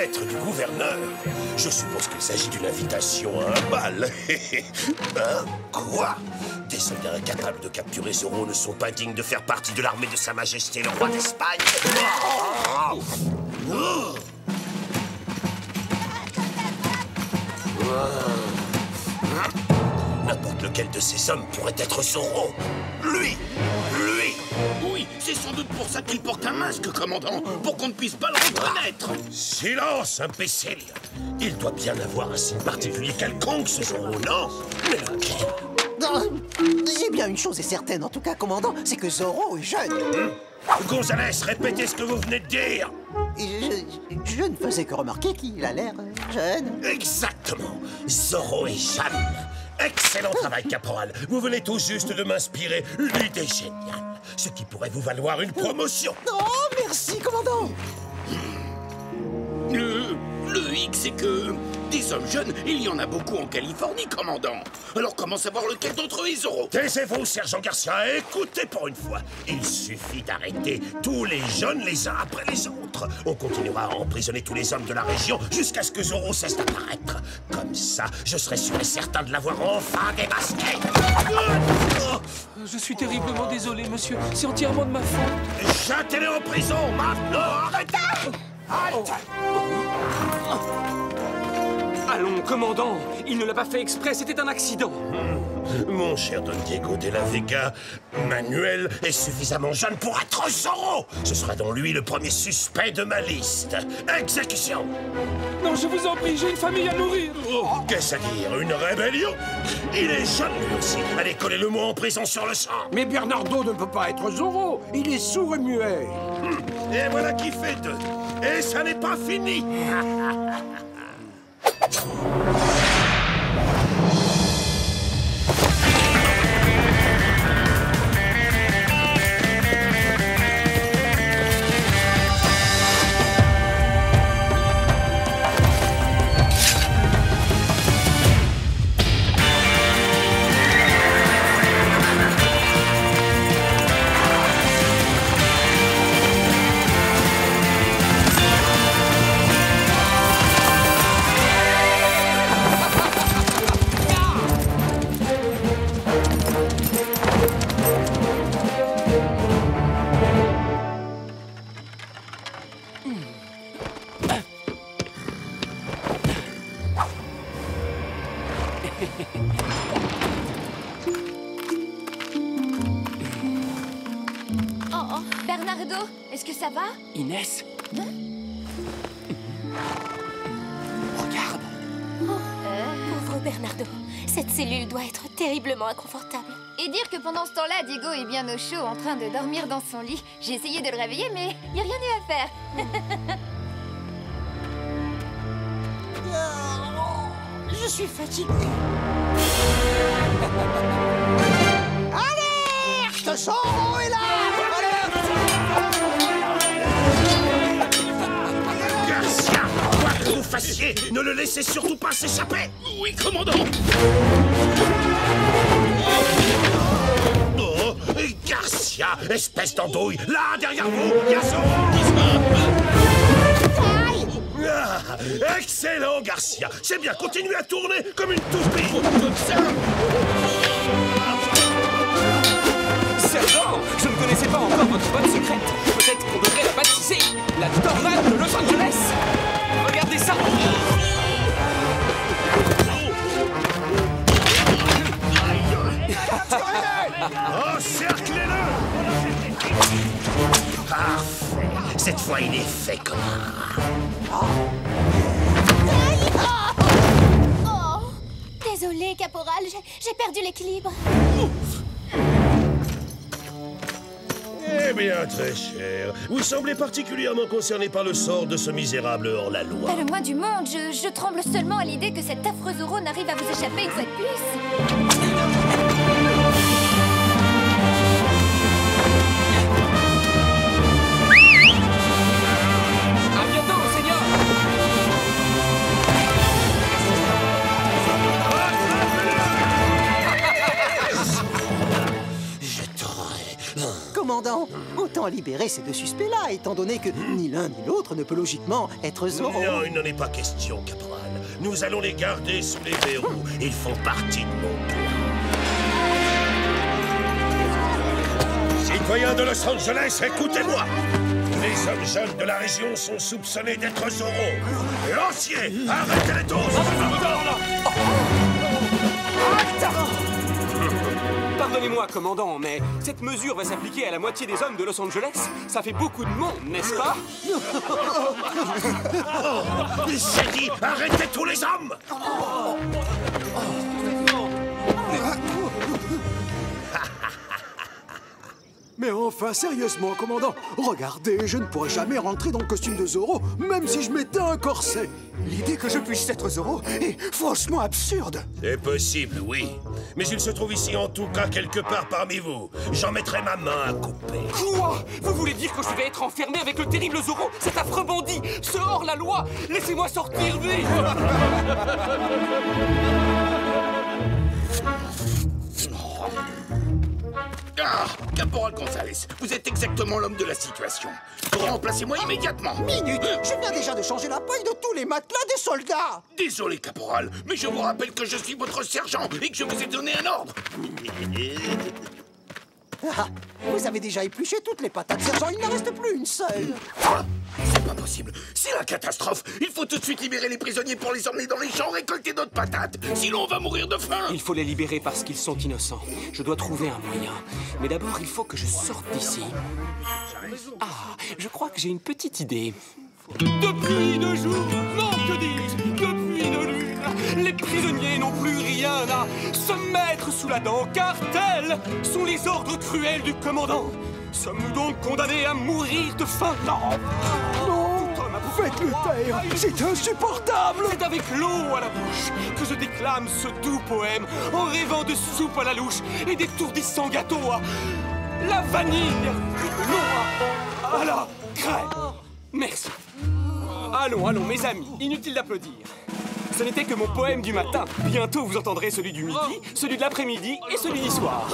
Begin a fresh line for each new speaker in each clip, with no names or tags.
lettre du gouverneur. Je suppose qu'il s'agit d'une invitation à un bal. Hein? Quoi? Des soldats incapables de capturer Zorro ne sont pas dignes de faire partie de l'armée de Sa Majesté le roi d'Espagne. N'importe lequel de ces hommes pourrait être Zorro. Lui!
Oui, c'est sans doute pour ça qu'il porte un masque, commandant, pour qu'on ne puisse pas le reconnaître.
Silence, imbécile! Il doit bien avoir un signe particulier quelconque, ce Zorro, non? Mais lequel?
Eh bien, une chose est certaine, en tout cas, commandant, c'est que Zorro est jeune.
Gonzalez, répétez ce que vous venez de dire!
Je ne faisais que remarquer qu'il a l'air jeune.
Exactement! Zorro est jeune! Excellent travail, caporal! Vous venez tout juste de m'inspirer une idée géniale, ce qui pourrait vous valoir une promotion!
Oh, merci, commandant.
Le hic, c'est que des hommes jeunes, il y en a beaucoup en Californie, commandant. Alors comment savoir lequel d'entre eux est Zorro?
Taisez-vous, sergent Garcia, et écoutez pour une fois. Il suffit d'arrêter tous les jeunes les uns après les autres. On continuera à emprisonner tous les hommes de la région jusqu'à ce que Zorro cesse d'apparaître. Comme ça, je serai sûr et certain de l'avoir enfin démasqué.
Je suis terriblement désolé, monsieur. C'est entièrement de ma faute.
Jetez-les en prison, maintenant! Arrêtez! Halte!
Allons, commandant. Il ne l'a pas fait exprès, c'était un accident.
Mon cher Don Diego de la Vega, Manuel est suffisamment jeune pour être Zorro. Ce sera donc lui le premier suspect de ma liste. Exécution!
Non, je vous en prie, j'ai une famille à nourrir.
Qu'est-ce à dire? Une rébellion? Il est jeune lui aussi. Allez, coller le mot en prison sur le sang.
Mais Bernardo ne peut pas être Zorro. Il est sourd et muet.
Et voilà qui fait deux. Et ça n'est pas fini.
Oh, Bernardo, est-ce que ça va?
Inès? Regarde.
Pauvre Bernardo, cette cellule doit être terriblement inconfortable.
Et dire que pendant ce temps-là, Diego est bien au chaud en train de dormir dans son lit. J'ai essayé de le réveiller, mais il n'y a rien eu à faire.
Je suis fatigué. Alerte! Zorro est là!
Garcia, quoi que vous fassiez, ne le laissez surtout pas s'échapper.
Oui, commandant.
Oh, Garcia, espèce d'andouille, là, derrière vous, il y a Zorro. Ah, excellent, Garcia. C'est bien, continuez à tourner comme une toupie.
Sergent, je ne connaissais pas encore votre bonne secrète. Peut-être qu'on devrait la baptiser la tornade de Los Angeles. Regardez ça.
Encerclez-le. Parfait. Cette fois, il est fait, connard.
Oh! Désolée, caporal, j'ai perdu l'équilibre.
Eh bien, très cher, vous semblez particulièrement concerné par le sort de ce misérable hors-la-loi.
Pas le moins du monde, je tremble seulement à l'idée que cet affreux Zorro n'arrive à vous échapper une fois de plus.
À bientôt, Seigneur.
Je t'aurai.
Commandant, où Autant libérer ces deux suspects-là, étant donné que ni l'un ni l'autre ne peut logiquement être Zorro.
Non, il n'en est pas question, caporal. Nous allons les garder sous les verrous. Ils font partie de mon plan. Citoyens de Los Angeles, écoutez-moi. Les hommes jeunes de la région sont soupçonnés d'être Zorro. Lanciers, arrêtez-les tous!
Pardonnez-moi, commandant, mais cette mesure va s'appliquer à la moitié des hommes de Los Angeles. Ça fait beaucoup de monde, n'est-ce pas?
J'ai dit, arrêtez tous les hommes!
Mais enfin, sérieusement, commandant, regardez, je ne pourrais jamais rentrer dans le costume de Zorro, même si je mettais un corset. L'idée que je puisse être Zorro est franchement absurde.
C'est possible, oui. Mais il se trouve ici en tout cas quelque part parmi vous. J'en mettrai ma main à couper.
Quoi? Vous voulez dire que je vais être enfermé avec le terrible Zorro, cet affreux bandit, ce hors-la-loi? Laissez-moi sortir vite!
Ah, Caporal Gonzalez, vous êtes exactement l'homme de la situation. Remplacez-moi immédiatement.
Minute! Je viens déjà de changer la paille de tous les matelas des soldats!
Désolé, Caporal, mais je vous rappelle que je suis votre sergent et que je vous ai donné un ordre.
Ah, vous avez déjà épluché toutes les patates, sergent, il n'en reste plus une seule!
Ah, c'est pas possible. C'est la catastrophe. Il faut tout de suite libérer les prisonniers pour les emmener dans les champs récolter d'autres patates. Sinon, on va mourir de faim.
Il faut les libérer parce qu'ils sont innocents. Je dois trouver un moyen. Mais d'abord, il faut que je sorte d'ici. Ah, je crois que j'ai une petite idée. Depuis 2 jours, non, que dis-je, depuis 2 lunes, les prisonniers n'ont plus rien à se mettre sous la dent, car tels sont les ordres cruels du commandant. Sommes-nous donc condamnés à mourir de faim? Non!
Non, faites-le taire, c'est insupportable.
C'est avec l'eau à la bouche que je déclame ce doux poème en rêvant de soupe à la louche et d'étourdissants gâteaux à la vanille, non à la crème. Merci. Allons, allons, mes amis, inutile d'applaudir. Ce n'était que mon poème du matin. Bientôt, vous entendrez celui du midi, celui de l'après-midi et celui du soir.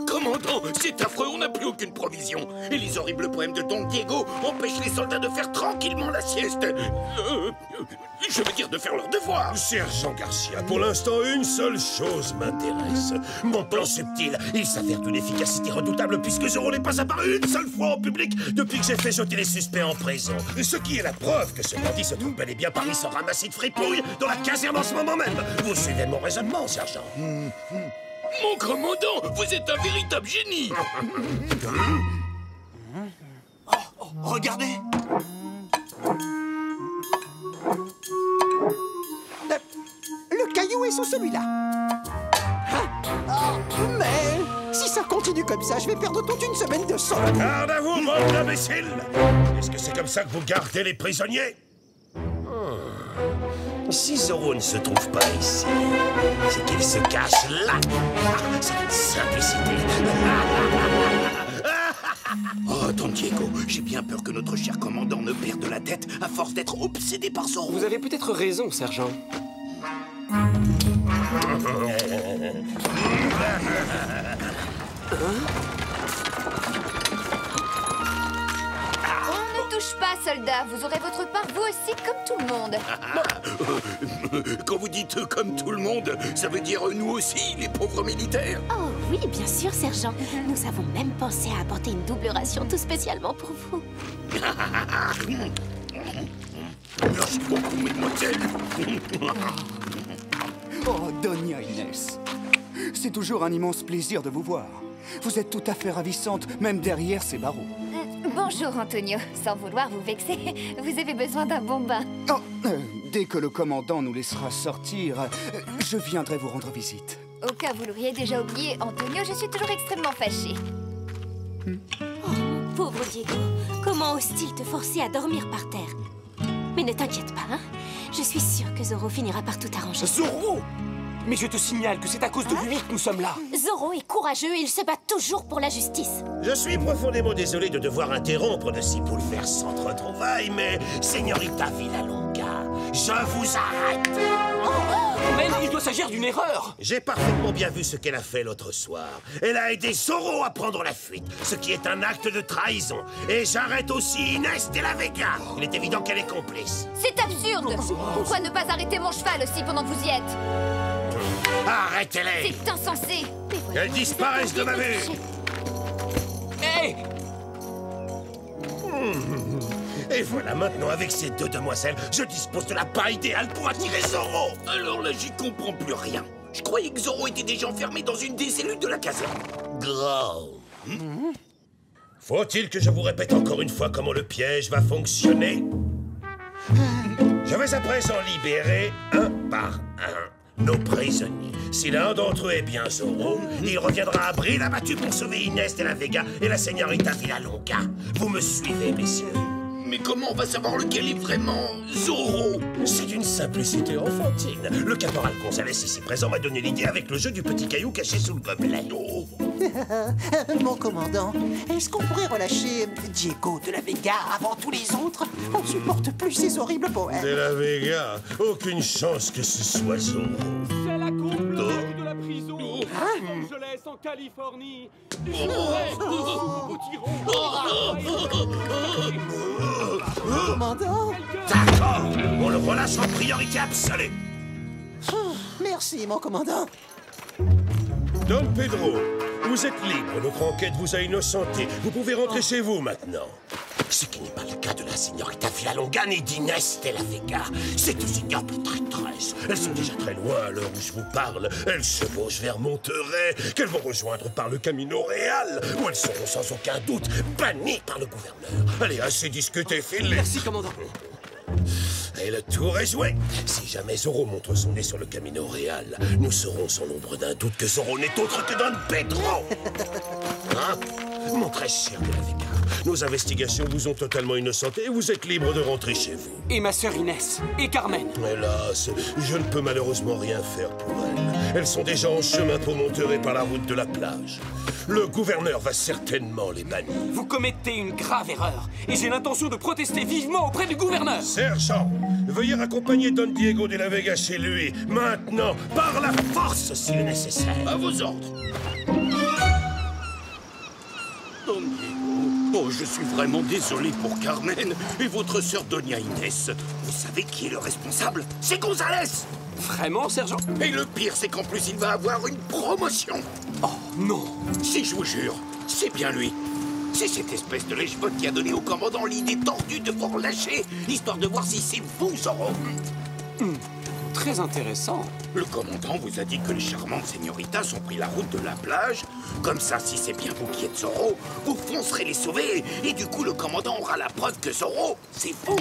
Commandant, c'est affreux, on n'a plus aucune provision. Et les horribles poèmes de Don Diego empêchent les soldats de faire tranquillement la sieste. Je veux dire de faire leur devoir.
Sergent Garcia, pour l'instant, une seule chose m'intéresse. Mon plan subtil, il s'avère d'une efficacité redoutable puisque Zorro n'est pas apparu une seule fois en public depuis que j'ai fait jeter les suspects en prison. Ce qui est la preuve que ce bandit se trouve bel et bien parmi ce ramassis de fripouilles dans la caserne en ce moment même. Vous suivez mon raisonnement, sergent?
Mon commandant, vous êtes un véritable génie.
Regardez! Le caillou est sous celui-là. Mais si ça continue comme ça, je vais perdre toute une semaine de sang.
Garde à vous, bande d'imbéciles! Est-ce que c'est comme ça que vous gardez les prisonniers? Si Zorro ne se trouve pas ici, c'est qu'il se cache là. C'est une simplicité.
Oh, Don Diego, j'ai bien peur que notre cher commandant ne perde la tête à force d'être obsédé par Zorro.
Vous avez peut-être raison, sergent.
On ne touche pas, soldats. Vous aurez votre pain, vous aussi, comme tout le monde.
Quand vous dites comme tout le monde, ça veut dire nous aussi, les pauvres militaires.
Oh oui, bien sûr, sergent. Nous avons même pensé à apporter une double ration tout spécialement pour vous.
Merci beaucoup, mademoiselle.
Oh, Doña Inès, c'est toujours un immense plaisir de vous voir. Vous êtes tout à fait ravissante, même derrière ces barreaux.
Bonjour, Antonio. Sans vouloir vous vexer, vous avez besoin d'un bon bain.
Oh, dès que le commandant nous laissera sortir, je viendrai vous rendre visite.
Au cas où vous l'auriez déjà oublié, Antonio, je suis toujours extrêmement fâchée.
Oh, mon pauvre Diego, comment ose-t-il te forcer à dormir par terre? Mais ne t'inquiète pas, hein. Je suis sûre que Zorro finira par tout arranger.
Zorro! Mais je te signale que c'est à cause de lui que nous sommes là.
Zorro est courageux et il se bat toujours pour la justice.
Je suis profondément désolé de devoir interrompre de si bouleversantes retrouvailles, mais, Señorita Villalonga, je vous arrête.
Mais il doit s'agir d'une erreur.
J'ai parfaitement bien vu ce qu'elle a fait l'autre soir. Elle a aidé Zoro à prendre la fuite, ce qui est un acte de trahison. Et j'arrête aussi Inès de la Vega. Il est évident qu'elle est complice.
C'est absurde. Pourquoi ne pas arrêter mon cheval aussi pendant que vous y êtes?
Arrêtez-les!
C'est insensé.
Qu'elles disparaissent de ma vue!
Hé!
Et voilà, maintenant, avec ces deux demoiselles, je dispose de la paille idéale pour attirer Zoro.
Alors là, j'y comprends plus rien. Je croyais que Zoro était déjà enfermé dans une des cellules de la caserne.
Gros. Faut-il que je vous répète encore une fois comment le piège va fonctionner? Je vais à présent libérer un par un nos prisonniers. Si l'un d'entre eux est bien Zoro, il reviendra à Brille abattu pour sauver Inès de la Vega et la señorita Villalonga. Vous me suivez, messieurs?
Mais comment on va savoir lequel est vraiment Zoro?
C'est d'une simplicité enfantine. Le caporal Gonzalez ici présent m'a donné l'idée avec le jeu du petit caillou caché sous le gobelet. Oh.
Mon commandant, est-ce qu'on pourrait relâcher Diego de la Vega avant tous les autres? On ne supporte plus ces horribles poèmes.
De la Vega, aucune chance que ce soit Zoro.
C'est la complète de la prison à Los Angeles, en Californie.
Commandant?
D'accord, on le relâche en priorité absolue.
Merci, mon commandant.
Don Pedro, vous êtes libre. Notre enquête vous a innocenté. Vous pouvez rentrer chez vous maintenant. Ce qui n'est pas le cas de la señorita Villalonga ni d'Inès de la Vega. C'est une ignoble traîtresse. Elles sont déjà très loin à l'heure où je vous parle. Elles se chevauchent vers Monterrey, qu'elles vont rejoindre par le Camino Real, où elles seront sans aucun doute bannies par le gouverneur. Allez, assez discuté, filez.
Merci, commandant.
Et le tour est joué. Si jamais Zoro montre son nez sur le Camino Real, nous saurons sans l'ombre d'un doute que Zoro n'est autre que Don Pedro. Hein? Mon très cher de la Vega, nos investigations vous ont totalement innocenté et vous êtes libre de rentrer chez vous.
Et ma sœur Inès. Et Carmen.
Hélas, je ne peux malheureusement rien faire pour elles. Elles sont déjà en chemin pour Monterey par la route de la plage. Le gouverneur va certainement les bannir.
Vous commettez une grave erreur. Et j'ai l'intention de protester vivement auprès du gouverneur.
Sergent, veuillez raccompagner Don Diego de la Vega chez lui, maintenant, par la force s'il est nécessaire.
À vos ordres. Don Diego, oh, je suis vraiment désolé pour Carmen et votre sœur Doña Inès. Vous savez qui est le responsable? C'est Gonzalez.
Vraiment, sergent?
Et le pire, c'est qu'en plus, il va avoir une promotion.
Oh, non.
Si, je vous jure, c'est bien lui. C'est cette espèce de lèche-botte qui a donné au commandant l'idée tordue de vous relâcher, histoire de voir si c'est vous, Zoro.
Très intéressant.
Le commandant vous a dit que les charmantes señoritas ont pris la route de la plage. Comme ça, si c'est bien vous qui êtes Zoro, vous foncerez les sauver. Et du coup, le commandant aura la preuve que Zoro, c'est vous.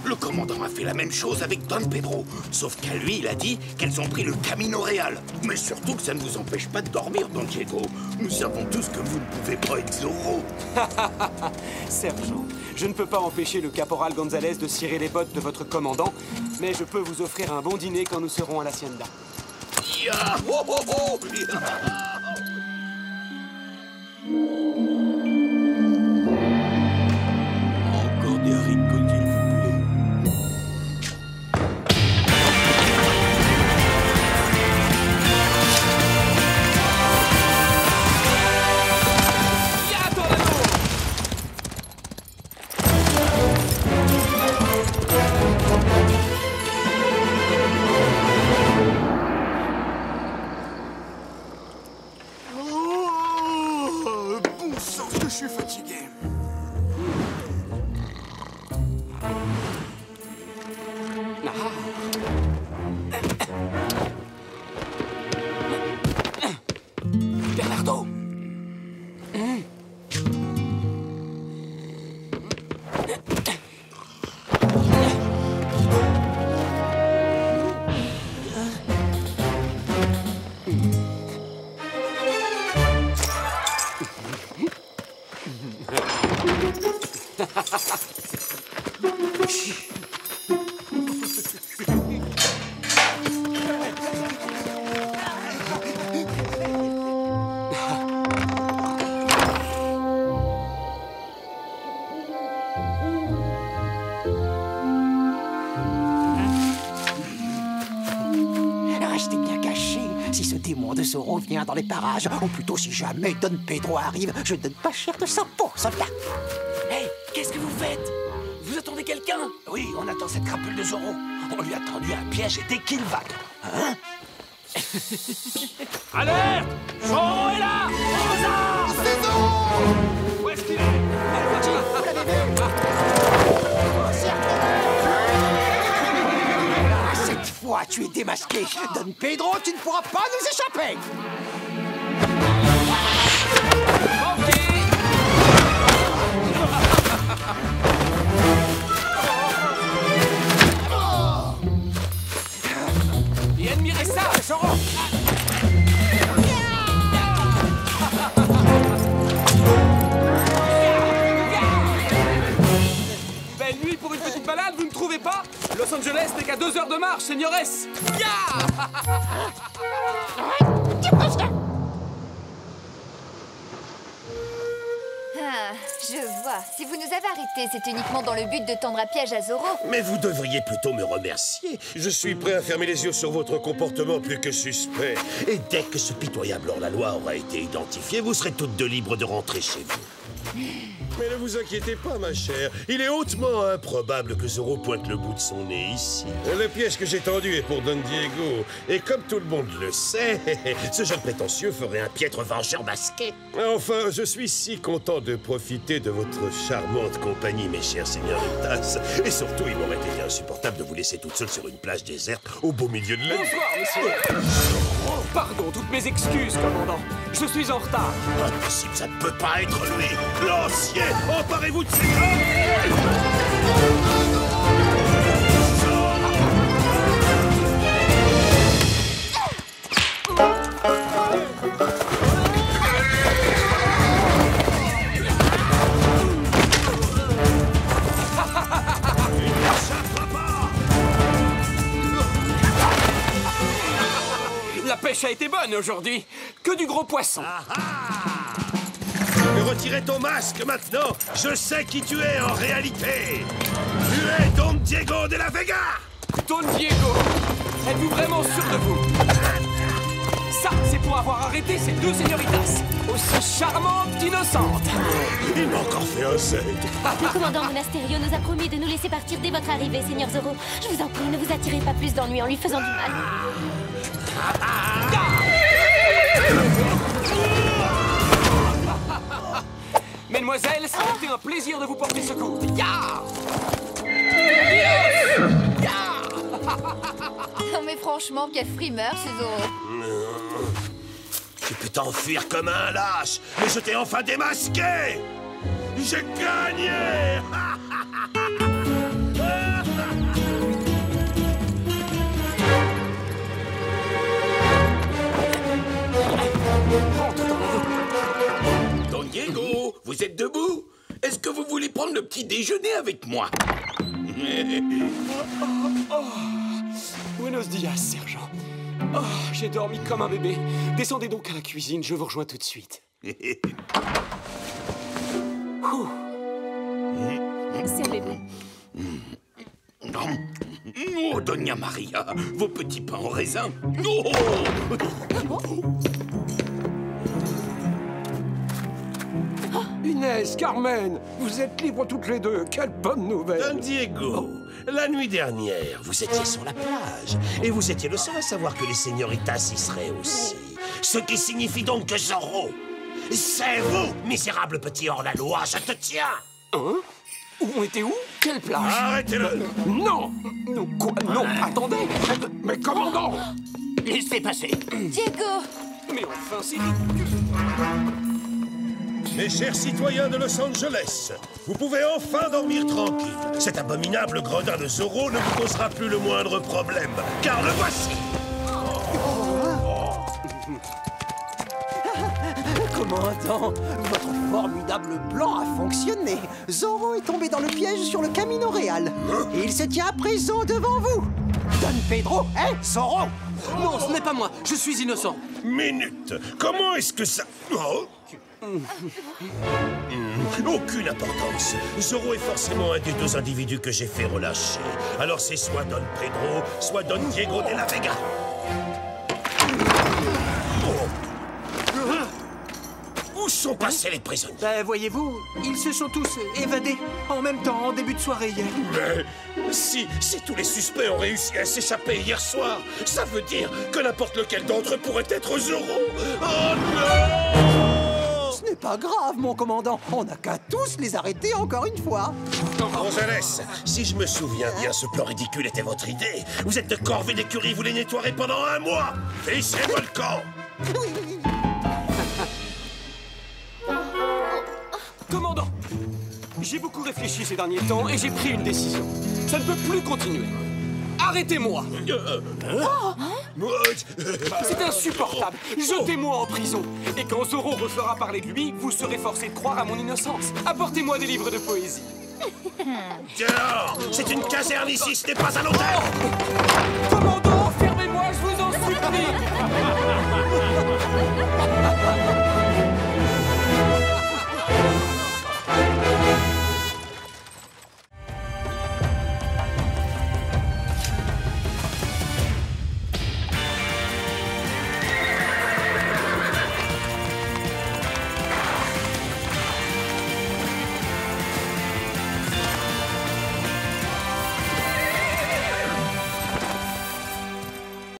Le commandant a fait la même chose avec Don Pedro. Sauf qu'à lui, il a dit qu'elles ont pris le Camino Real. Mais surtout que ça ne vous empêche pas de dormir, Don Diego. Nous savons tous que vous ne pouvez pas être Zoro.
Sergent, je ne peux pas empêcher le caporal Gonzalez de cirer les bottes de votre commandant, mais je peux vous offrir un bon dîner quand nous serons à l'Hacienda.
Ya, oh, oh, oh. Encore des haricots, s'il vous plaît.
Ya, Tornado!
Bon sang, que je suis fatigué.
Bernardo!
Zorro vient dans les parages. Ou plutôt, si jamais Don Pedro arrive, je donne pas cher de sa peau, soldat.
Hey, qu'est-ce que vous faites? Vous attendez quelqu'un?
Oui, on attend cette crapule de Zorro. On lui a tendu un piège et dès qu'il va... Hein?
Alerte! Zorro est là! Rosa!
C'est Zorro!
Où est-ce qu'il est?
Vous l'avez vu? Cette fois, tu es démasqué. Don Pedro, tu ne pourras pas nous échapper.
Et admirez ça, Zorro! Belle nuit pour une petite balade, vous ne trouvez pas? Los Angeles n'est qu'à 2 heures de marche, señores!
Ah, je vois. Si vous nous avez arrêtés, c'est uniquement dans le but de tendre un piège à Zorro.
Mais vous devriez plutôt me remercier. Je suis prêt à fermer les yeux sur votre comportement plus que suspect. Et dès que ce pitoyable hors-la-loi aura été identifié, vous serez toutes deux libres de rentrer chez vous. Mais ne vous inquiétez pas, ma chère. Il est hautement improbable que Zorro pointe le bout de son nez ici. Le piège que j'ai tendu est pour Don Diego. Et comme tout le monde le sait, ce jeune prétentieux ferait un piètre vengeur masqué. Enfin, je suis si content de profiter de votre charmante compagnie, mes chers señoritas. Et surtout, il m'aurait été insupportable de vous laisser toute seule sur une plage déserte au beau milieu de la nuit.
Bonsoir, monsieur! Oh, pardon, toutes mes excuses, commandant. Je suis en retard.
Impossible, ça ne peut pas être lui. Lancier, emparez-vous de ces hommes.
La pêche a été bonne aujourd'hui. Que du gros poisson.
Retirez ton masque maintenant. Je sais qui tu es en réalité. Tu es Don Diego de la Vega.
Don Diego, êtes-vous vraiment sûr de vous? Ça, c'est pour avoir arrêté ces deux señoritas, aussi charmantes qu'innocentes.
Il m'a encore fait un set.
Le commandant Monasterio nous a promis de nous laisser partir dès votre arrivée, Seigneur Zorro. Je vous en prie, ne vous attirez pas plus d'ennuis en lui faisant du mal.
Mesdemoiselles, ça a été un plaisir de vous porter secours.
Non mais franchement, quelle frimeur, ce Zorro.
Tu peux t'enfuir comme un lâche, mais je t'ai enfin démasqué. J'ai gagné.
Don Diego, vous êtes debout? Est-ce que vous voulez prendre le petit déjeuner avec moi?
Buenos dias, sergent. Oh, j'ai dormi comme un bébé. Descendez donc à la cuisine, je vous rejoins tout de suite.
Servez-vous.
Oh, Doña Maria, vos petits pains en raisin.
Inès, Carmen, vous êtes libres toutes les deux. Quelle bonne nouvelle.
Don Diego, la nuit dernière, vous étiez sur la plage. Et vous étiez le seul à savoir que les señoritas y seraient aussi. Ce qui signifie donc que Zorro, c'est vous, misérable petit hors-la-loi, je te tiens.
Hein? On était où? Quelle plage?
Arrêtez-le.
Non.
Non, quoi? Non, attendez.
Mais commandant,
Laissez passer.
Diego!
Mais enfin, c'est ridicule.
Mes chers citoyens de Los Angeles, vous pouvez enfin dormir tranquille. Cet abominable gredin de Zorro ne vous causera plus le moindre problème, car le voici.
Commandant, votre formidable plan a fonctionné. Zorro est tombé dans le piège sur le Camino Real. Et il se tient à présent devant vous. Don Pedro, hein, Zorro?
Non, ce n'est pas moi. Je suis innocent.
Minute, comment est-ce que ça... Oh. Aucune importance. Zorro est forcément un des deux individus que j'ai fait relâcher. Alors c'est soit Don Pedro, soit Don Diego de la Vega. Oh. sont passés les prisonniers?
Ben, voyez-vous, ils se sont tous évadés en même temps, en début de soirée hier.
Mais si tous les suspects ont réussi à s'échapper hier soir, ça veut dire que n'importe lequel d'entre eux pourrait être Zoro. Oh non!
Ce n'est pas grave, mon commandant. On n'a qu'à tous les arrêter encore une fois.
Gonzales, si je me souviens bien, ce plan ridicule était votre idée. Vous êtes de corvée d'écurie, vous les nettoierez pendant 1 mois. Fissez volcan!
Commandant, j'ai beaucoup réfléchi ces derniers temps et j'ai pris une décision. Ça ne peut plus continuer. Arrêtez-moi! C'est insupportable! Jetez-moi en prison! Et quand Zoro refera parler de lui, vous serez forcé de croire à mon innocence. Apportez-moi des livres de poésie.
Dehors! C'est une caserne ici, ce n'est pas un hôtel!
Commandant, fermez-moi, je vous en supplie!